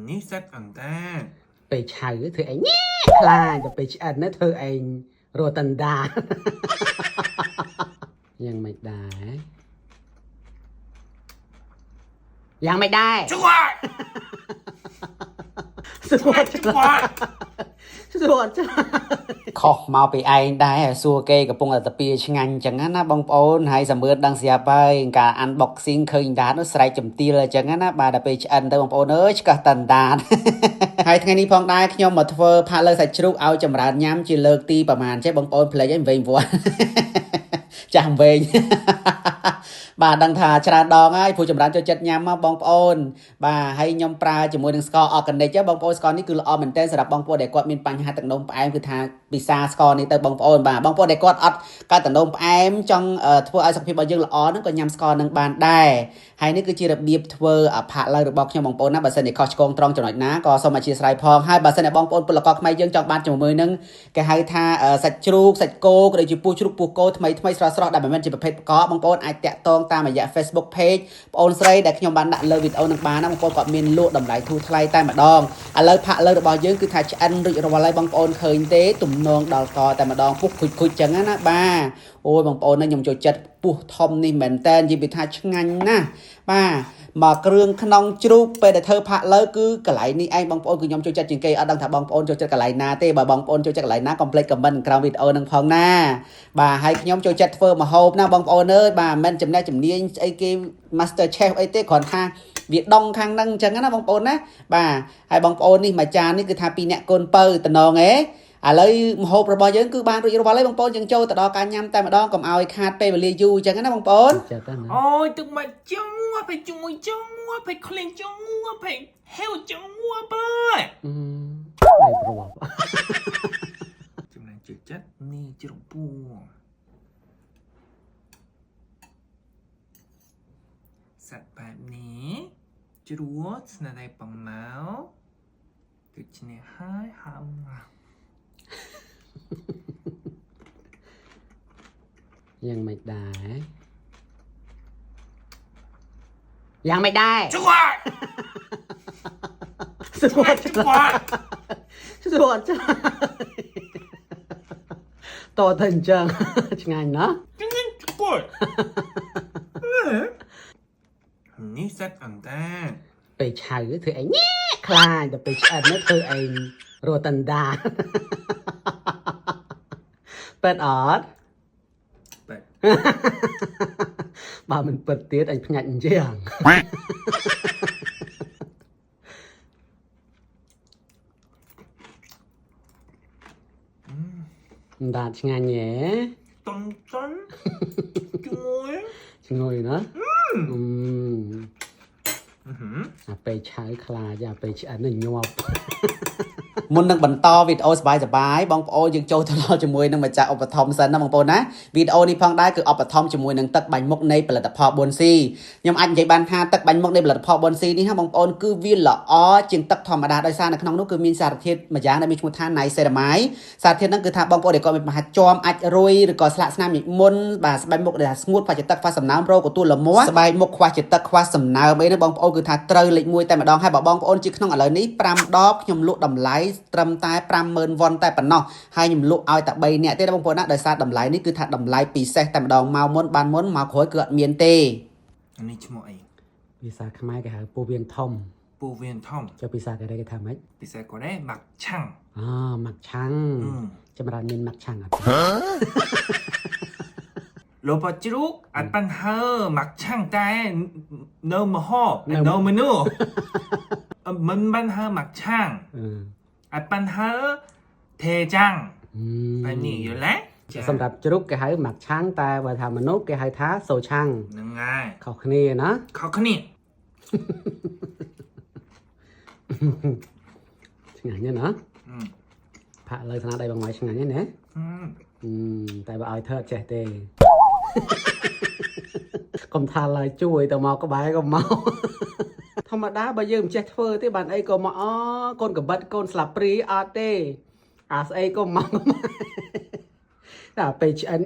នេះសិតអន្តាពេលឆៅធ្វើឯងញ៉ែខ្លាចតែពេលឆ្អិនណាធ្វើឯងរត់តន្តាយ៉ាងមិនដែរយ៉ាងមិនដែរជួយស្រួតស្រួតខុសមកពីឯងដែរសួរគេកំពុងតែតាពីឆ្ងាញ់អញ្ចឹងណាបងប្អូនហើយសម្រឿនដឹងស្រាប់ហើយការ unboxing ឃើញដាតនោះស្រែកចំទាលអញ្ចឹងណាបាទដល់ពេលឆ្អិនទៅបងប្អូនអើយឆ្កឹះតន្តាតហើយថ្ងៃនេះផងដែរខ្ញុំមកធ្វើផាក់លើសាច់ជ្រូកឲ្យចម្រើនញ៉ាំជាលើកទីប្រហែលចេះបងប្អូនភ្លេចឲ្យវិញវត្តចាស់វិញបាទដឹងថាច្រើនដងហើយព្រោះចម្រើនចូលចិត្តញ៉ាំមកបងប្អូនបាទហើយខ្ញុំប្រើជាមួយនឹងស្ករអកនិចបងប្អូនស្ករនេះគឺល្អមែនទែនសម្រាប់បងប្អូនដែលគាត់មានបញ្ហាទឹកនោមផ្អែមគឺថាពិសាស្ករនេះទៅបងប្អូនបាទបងប្អូនដែលគាត់អត់កើតទឹកនោមផ្អែមចង់ធ្វើឲ្យសុខភាពរបស់យើងល្អហ្នឹងក៏ញ៉ាំស្ករនឹងបានដែរហើយនេះគឺជារបៀបធ្វើផាក់ឡើងរបស់ខ្ញុំបងប្អូនណាបើសិនជាខុសឆ្គងត្រង់ចំណុចណាក៏សូមអធិស្ឋានផងហើយបើសិនជាបងប្អូនពលករខ្មែរយើងចង់បានជាមួយនឹងគេហៅថាសាច់ជ្រូកសាច់គោក៏ដូចជាពោះជ្រូកពោះគោថ្មីស្រស់ដែលមិនមែនជាប្រភេទបកកបងប្អូនអាចតាក់ទងតាមរយៈ Facebook page បងអូនស្រីដែលខ្ញុំបានដាក់លើវីដេអូនឹងបានណាបងប្អូនគាត់មានលក់តម្លៃធូរថ្លៃតែម្ដងឥឡូវផាក់លើរបស់យើងគឺថាឆ្អិនរួចរាល់ហើយបងប្អូនឃើញទេទំនងដល់កតែម្ដងពុះខូចចឹងណាបាទអូយបងប្អូនខ្ញុំចូលចិត្តពោះធំនេះមែនតើនិយាយពីថាឆ្ងាញ់ណាស់បាទមកគ្រឿងក្នុងជ្រូកពេលដែលធ្វើផាក់លើគឺកន្លែងនេះឯងបងប្អូនគឺខ្ញុំចូលចិត្តជាងគេអត់ដឹងថាបងប្អូនចូលចិត្តកន្លែងណាទេបើបងប្អូនចូលចិត្តកន្លែងណាកុំភ្លេច comment ក្រោមវីដេអូនឹងផងណាបាទហើយខ្ញុំចូលចិត្តធ្វើម្ហូបណាបងប្អូនអើយបាទមិនចំណេះជំនាញស្អីគេ Master Chef អីទេគ្រាន់ថាវាដងខាងហ្នឹងអញ្ចឹងណាបងប្អូនណាបាទហើយបងប្អូននេះមួយចាននេះគឺថា2នាក់កូនពៅតំណងហ៎ឥឡូវម្ហូបរបស់យើងគឺបានរួចរាល់ហើយបងប្អូនយើងចូលទៅដល់ការញ៉ាំតែម្ដងកុំឲ្យខាតពេលវេលាយូរអញ្ចឹងណាបងប្អូនអូយទឹកមកចង់ទៅជួយចង់ទៅក្លែងចង់ទៅហេវចង់បើអីប្រវត្តិចំណែកជិតចិត្តនេះជ្រូកពូសាច់បែបនេះជ្រួតស្នាដៃបំណៅគឺឈ្នះហើយហើមយ៉ាងមិនដែរយ៉ាងមិនដែរជួយស្រួតតទៅអញ្ចឹងឆ្ងាញ់ណាជួយនេះសិតអន្តាពេលឆៅធ្វើឯងញ៉ែខ្លាចតែពេលឆ្អិនធ្វើឯងរត់តន្តាប៉ែតអត់ប៉ែតបើមិនពិតទៀតអញផ្ងាច់អញ្ចឹងដាតឆ្ងាញ់ហ៎តន់ឈ្ងុយណាអាពេលឆៅខ្លាចអាពេលឆ្អិនញាប់មុននឹងបន្តវីដេអូសប្បាយបងប្អូនយើងចូលទៅដល់ជាមួយនឹងម្ចាស់ឧបត្ថម្ភសិនណាបងប្អូនណាវីដេអូនេះផងដែរគឺឧបត្ថម្ភជាមួយនឹងទឹកបាញ់មុខនៃផលិតផល 4C ខ្ញុំអាចនិយាយបានថាទឹកបាញ់មុខនៃផលិតផល 4C នេះណាបងប្អូនគឺវាល្អជាងទឹកធម្មតាដោយសារនៅក្នុងនោះគឺមានសារធាតុមួយយ៉ាងដែលមានឈ្មោះថា Niacinamide សារធាតុហ្នឹងគឺថាបងប្អូនដែលគាត់មានបញ្ហាជាំអាចរុយឬក៏ស្លាកស្នាមញមុនបាទស្បែកមុខដែលស្ងួតខ្វះជាតិទឹកខ្វះសំណើមរោគកទួលលមាស់ស្បែកមុខខ្វះជាតិទឹកខ្វះសំណើមអីហ្នឹងបងប្អូនគឺថាត្រូវលេខ1តែម្ដងហើយបើបងប្អូនជាក្នុងឥឡូវនេះ5ដបខ្ញុំលក់តម្លៃត្រឹមតែ 50,000 វ៉ុនតែប៉ុណ្ណោះហើយខ្ញុំលក់ឲ្យតែ3នាក់ទេបងប្អូនណាដោយសារតម្លៃនេះគឺថាតម្លៃពិសេសតែម្ដងមកមុនបានមុនមកក្រោយគឺអត់មានទេនេះឈ្មោះអីភាសាខ្មែរគេហៅពោះវៀនធំចុះភាសាកូរ៉េគេថាម៉េចភាសាកូរ៉េម៉ាក់ឆាំងម៉ាក់ឆាំងចម្រើនមានម៉ាក់ឆាំងអត់លោកបជ្រូកអត់បានហើម៉ាក់ឆាំងតែនៅមហោនៅមនុស្សមិនបានហើម៉ាក់ឆាំងអត់បានហើថេចាំងបែបនេះយល់ទេសម្រាប់ជ្រូកគេហៅម៉ាក់ឆាំងតែបើថាមនុស្សគេហៅថាសូឆាំងហ្នឹងហើយខុសគ្នាណាខុសគ្នាឆ្ងាញ់ណាស់ផាក់លើស្នាដៃបងម៉ៃឆ្ងាញ់ណាស់តែបើឲ្យធ្វើអត់ចេះទេកុំថាឡើយជួយទៅមកក្បែរក៏មកធម្មតាបើយើងមិនចេះធ្វើទេបានអីក៏មកកូនកបិតកូនស្លាបព្រីអត់ទេអាស្អីក៏មកតែពេលឆ្អិន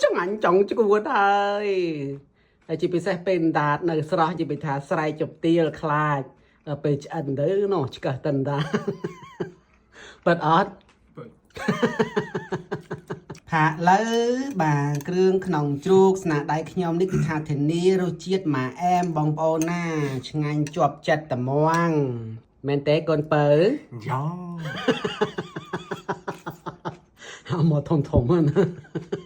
ឆ្ងាញ់ចង់ជួតហើយជាពិសេសពេលដាតនៅស្រស់និយាយថាស្រែកជប់ទាលខ្លាច ពេលឆ្អិនទៅនោះឆ្កឹះតិនតាប៉ិតអត់ថាលើបាទគ្រឿងក្នុងជ្រូកស្នាដៃខ្ញុំនេះគឺថាធានារសជាតិម៉ាអែមបងប្អូនណាឆ្ងាញ់ជាប់ចិត្តត្មងមែនទេកូនពៅយ៉ាហៅមកធំៗណា